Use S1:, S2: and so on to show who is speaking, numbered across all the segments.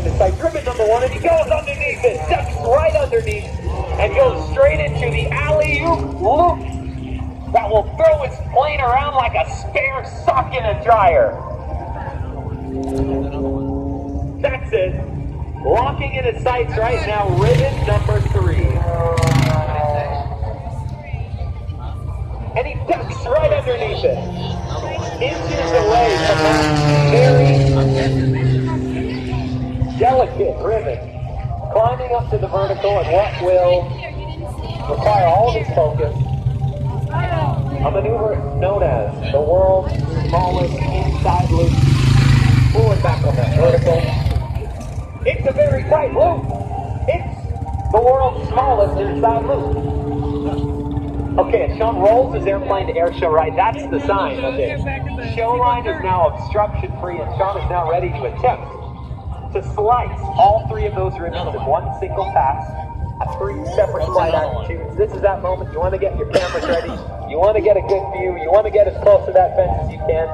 S1: into sight. Ribbon number one, and he goes underneath it, ducks right underneath, and goes straight into the alley-oop loop that will throw his plane around like a spare sock in a dryer. That's it. Locking in his sights right now, ribbon number three. And he ducks right underneath it. Inches away from that very delicate ribbon. Climbing up to the vertical and what will require all of his focus. A maneuver known as the world's smallest inside loop. Forward back on that vertical. It's a very tight loop. It's the world's smallest inside loop. Okay, and Sean rolls his airplane to air show right. That's the sign of it. Show line is now obstruction free, and Sean is now ready to attempt to slice all three of those ribbons in one single pass at three separate flight altitudes. This is that moment. You want to get your cameras ready. You want to get a good view. You want to get as close to that fence as you can,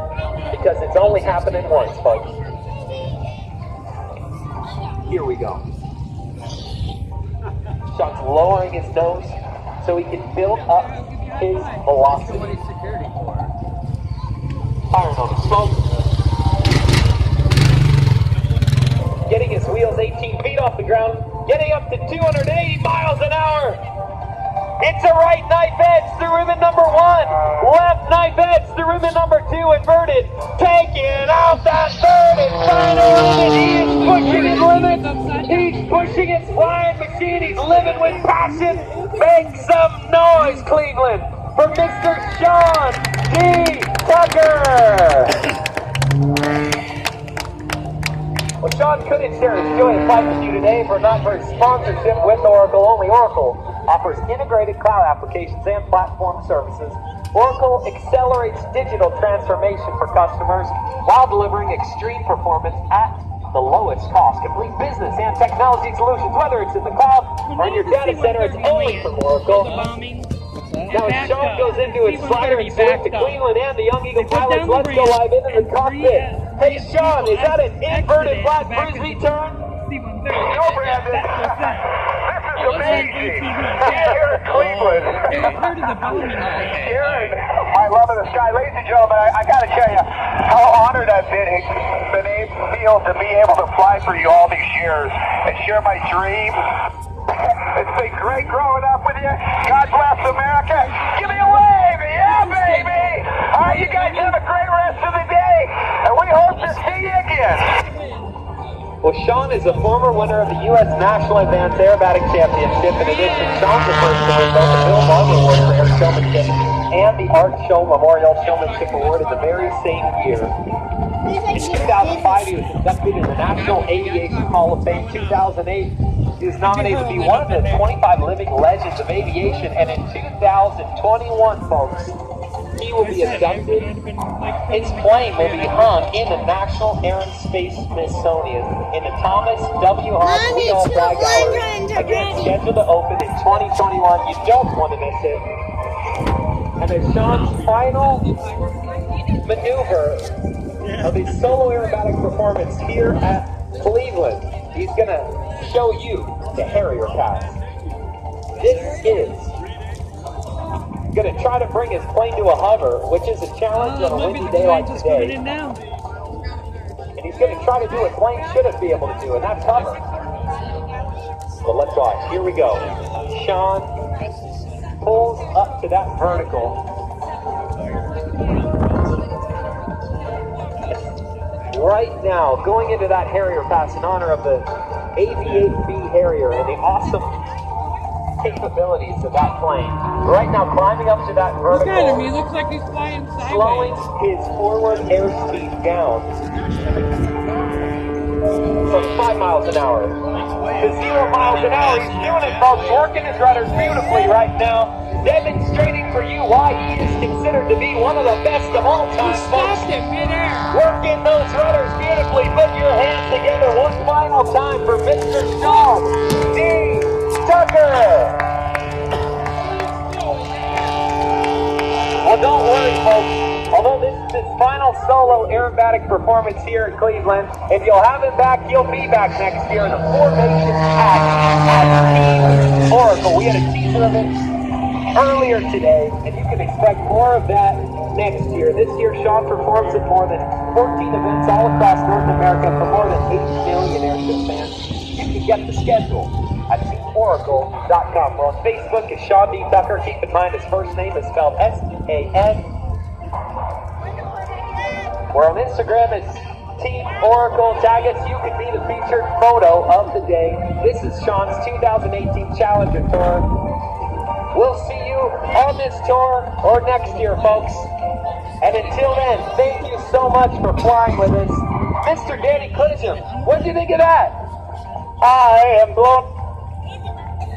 S1: because it's only happening once, folks. Here we go. Sean's lowering his nose so he can build up his velocity. Firing on the smoke. Getting his wheels 18 feet off the ground. Getting up to 280 miles an hour. It's a right knife edge through ribbon number one. Left knife edge through ribbon number two, inverted. Taking out that third and final limit. He is pushing his limit. He's pushing his flying machine. He's living with passion. Make some noise, Cleveland, for Mr. Sean D. Tucker. Well, Sean couldn't share his joy of flight with you today for not for his sponsorship with Oracle. Only Oracle offers integrated cloud applications and platform services. Oracle accelerates digital transformation for customers while delivering extreme performance at the lowest cost. Complete business and technology solutions, whether it's in the cloud or in your data center, it's only from Oracle. Now as Sean goes into his slider and salute to Cleveland and the Young Eagle pilots, let's go live into the cockpit. Hey Sean, is that an inverted flat frisbee turn?
S2: No, Brandon. This is amazing. Here in Cleveland. Here in my love of the sky. Ladies and gentlemen, I got to tell you how honored I've been able to be able to fly for you all these years and share my dream. It's been great growing up with you. God bless America. Give me a wave. Yeah, baby. All right, you guys have a great rest of the day, and we hope to see you again.
S1: Well, Sean is a former winner of the U.S. National Advanced Aerobatic Championship. In addition, Sean's the first to win both the Bill Marler Award for Air Showmanship and the Art Show Memorial Showmanship Award in the very same year. In 2005, he was inducted in the National Aviation Hall of Fame. 2008, he was nominated to be one of the 25 living legends of aviation. And in 2021, folks, he will be inducted. His plane will be hung in the National Air and Space Smithsonian in the Thomas W. Hahn Wheel Flag Gallery. Again, scheduled to open in 2021. You don't want to miss it. And as Sean's final maneuver of his solo aerobatic performance here at Cleveland, he's going to show you the Harrier Pass. This is going to try to bring his plane to a hover, which is a challenge on a windy day like today. And he's going to try to do what planes shouldn't be able to do, and that's hover. But let's watch. Here we go. Sean pulls up to that vertical. Right now, going into that Harrier Pass in honor of the AV-8B Harrier and the awesome capabilities of that plane. Right now, climbing up to that vertical.
S3: Look at him, he looks like he's flying sideways.
S1: Slowing his forward airspeed down from 5 miles an hour to 0 miles an hour. He's doing it, folks, working his rudders beautifully right now, demonstrating for you why he is considered to be one of the best of all time, folks. Working those rudders beautifully. Put your hands together one final time for Mr. Sean D. Tucker. Well, don't worry, folks. Although this is his final solo air aerobatic performance here in Cleveland. If you'll have him back, he'll be back next year in the formation at Team Oracle. We had a teaser of it earlier today, and you can expect more of that next year. This year, Sean performs at more than 14 events all across North America for more than 8 million airship fans. You can get the schedule at teamoracle.com. We're on Facebook as Sean D. Tucker. Keep in mind his first name is spelled S-A-N. We're on Instagram as Team Oracle. Tag us. You could be the featured photo of the day. This is Sean's 2018 Challenger Tour. We'll see you on this tour or next year, folks. And until then, thank you so much for flying with us. Mr. Danny Clisholm, what do you think of that?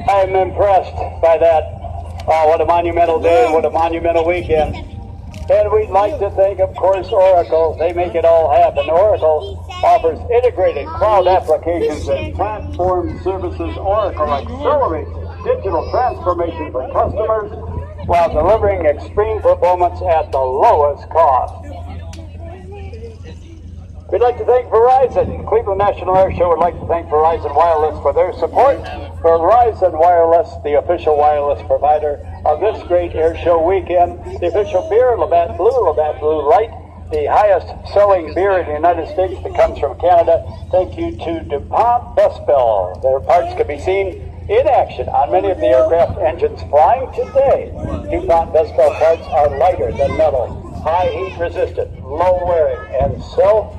S4: I'm impressed by that. What a monumental day, what a monumental weekend. And we'd like to thank, of course, Oracle. They make it all happen. Oracle offers integrated cloud applications and platform services. Oracle accelerates digital transformation for customers while delivering extreme performance at the lowest cost. We'd like to thank Verizon. Cleveland National Air Show would like to thank Verizon Wireless for their support. Verizon Wireless, the official wireless provider of this great air show weekend. The official beer, Labatt Blue Light, the highest selling beer in the United States that comes from Canada. Thank you to DuPont Bespel. Their parts can be seen in action on many of the aircraft engines flying today. DuPont Bespel parts are lighter than metal, high heat resistant, low wearing, and self